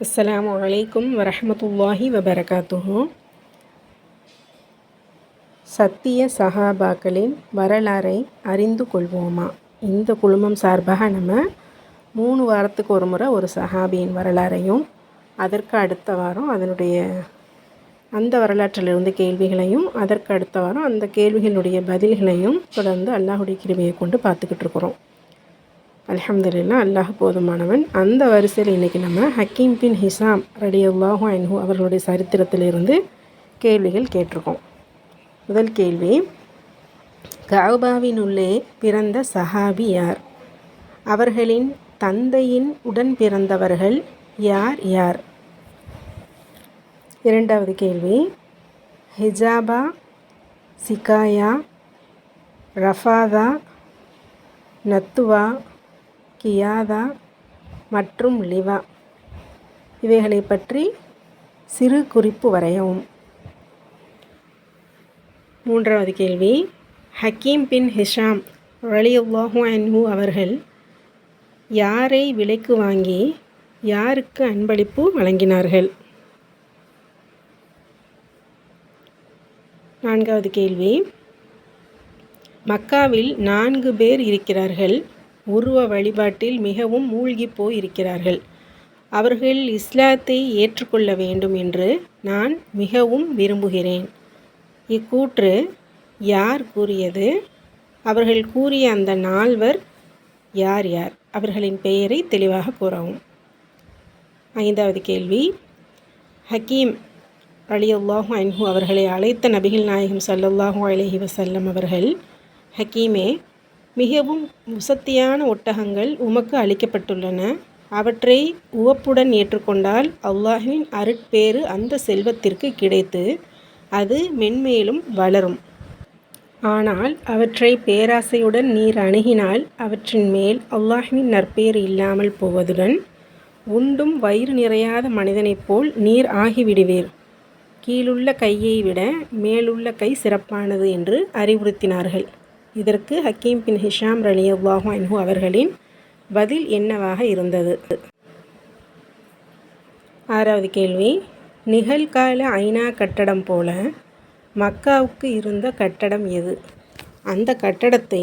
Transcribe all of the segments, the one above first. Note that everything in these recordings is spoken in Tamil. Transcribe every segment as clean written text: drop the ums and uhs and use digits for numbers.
அஸ்ஸலாமு அலைக்கும் வரஹ்மத்துல்லாஹி வபரகாத்துஹு. சத்திய சஹாபாக்களின் வரலாறை அறிந்து கொள்வோமா? இந்த குழுமம் சார்பாக நம்ம 3 வாரத்துக்கு ஒரு முறை ஒரு சஹாபியின் வரலாறையும், அதற்கு அடுத்த வாரம் அதனுடைய அந்த வரலாற்றிலிருந்து கேள்விகளையும், அதற்கு அடுத்த வாரம் அந்த கேள்விகளுடைய பதில்களையும் தொடர்ந்து அல்லாஹுடைய கிருபையை கொண்டு பார்த்துக்கிட்டு இருக்கிறோம். அல்ஹம்துலில்லாஹ், அல்லாஹ் போதுமானவன். அந்த வரிசையில் இன்றைக்கி நம்ம ஹக்கீம் பின் ஹிசாம் ரலியல்லாஹு அன்ஹு அவர்களுடைய சரித்திரத்திலிருந்து கேள்விகள் கேட்டிருக்கோம். முதல் கேள்வி, கஅபாவின் உள்ளே பிறந்த சஹாபி யார்? அவர்களின் தந்தையின் உடன் பிறந்தவர்கள் யார் யார்? இரண்டாவது கேள்வி, ஹிஜாபா, சிகாயா, ரஃபாதா, நத்துவா, கியாதா மற்றும் லிவா இவைகளை பற்றி சிறு குறிப்பு வரையவும். மூன்றாவது கேள்வி, ஹக்கீம் பின் ஹிஷாம் ரலியல்லாஹு அன்ஹு அவர்கள் யாரை விலைக்கு வாங்கி யாருக்கு அன்பளிப்பு வழங்கினார்கள்? நான்காவது கேள்வி, மக்காவில் 4 பேர் இருக்கிறார்கள். உருவ வழிபாட்டில் மிகவும் மூழ்கி போய் இருக்கிறார்கள். அவர்கள் இஸ்லாத்தை ஏற்றுக்கொள்ள வேண்டும் என்று நான் மிகவும் விரும்புகிறேன். இக்கூற்று யார் கூறியது? அவர்கள் கூறிய அந்த 4 யார் யார்? அவர்களின் பெயரை தெளிவாக கூறவும். ஐந்தாவது கேள்வி, ஹக்கீம் ரலியல்லாஹு அன்ஹு அவர்களை அழைத்த நபிகள் நாயகம் ஸல்லல்லாஹு அலைஹி வஸல்லம் அவர்கள், ஹக்கீமே, மிகவும் உசத்தியான ஒட்டகங்கள் உமக்கு அளிக்கப்பட்டுள்ளன. அவற்றை உவப்புடன் ஏற்றுக்கொண்டால் அல்லாஹ்வின் அருட்பேறு அந்த செல்வத்திற்கு கிடைத்து அது மென்மேலும் வளரும். ஆனால் அவற்றை பேராசையுடன் நீர் அணுகினால் அவற்றின் மேல் அல்லாஹ்வின் நற்பேறு இல்லாமல் போவதுடன் உண்டும் வயிறு நிறையாத மனிதனைப் போல் நீர் ஆகிவிடுவீர். கீழுள்ள கையை விட மேலுள்ள கை சிறப்பானது என்று அறிவுறுத்தினார்கள். இதற்கு ஹக்கீம் பின் ஹிஷாம் ரலியல்லாஹு அன்ஹு அவர்களின் பதில் என்னவாக இருந்தது? ஆறாவது கேள்வி, நிகழ்கால ஐநா கட்டடம் போல மக்காவுக்கு இருந்த கட்டடம் எது? அந்த கட்டடத்தை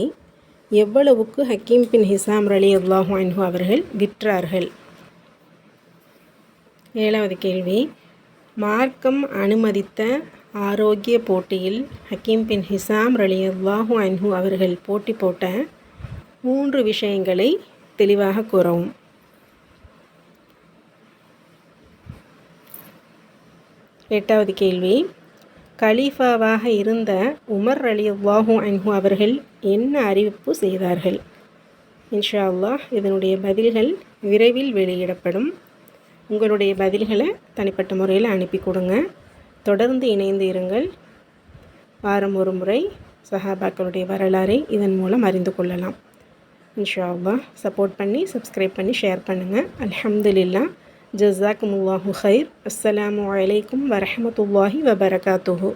எவ்வளவுக்கு ஹக்கீம் பின் ஹிஷாம் ரலியல்லாஹு அன்ஹு அவர்கள் விற்றார்கள்? ஏழாவது கேள்வி, மார்க்கம் அனுமதித்த ஆரோக்கிய போட்டியில் ஹக்கீம் பின் ஹிஷாம் ரலியல்லாஹு அன்ஹு அவர்கள் போட்டி போட்ட 3 விஷயங்களை தெளிவாக கூறவும். எட்டாவது கேள்வி, கலீஃபாவாக இருந்த உமர் ரலியல்லாஹு அன்ஹு அவர்கள் என்ன அறிவிப்பு செய்தார்கள்? இன்ஷா அல்லாஹ் இதனுடைய பதில்கள் விரைவில் வெளியிடப்படும். உங்களுடைய பதில்களை தனிப்பட்ட முறையில் அனுப்பி கொடுங்க. தொடர்ந்து இணைந்து இருங்கள். வாரம் ஒரு முறை சஹாபாக்களுடைய வரலாறை இதன் மூலம் அறிந்து கொள்ளலாம். இன்ஷா அல்லாஹ் சப்போர்ட் பண்ணி, சப்ஸ்கிரைப் பண்ணி, ஷேர் பண்ணுங்கள். அல்ஹம்துலில்லாஹ். ஜஸாக்குமுல்லாஹு ஹைர். அஸ்ஸலாமு அலைக்கும் வரஹ்மத்துல்லாஹி வபரகாத்துஹு.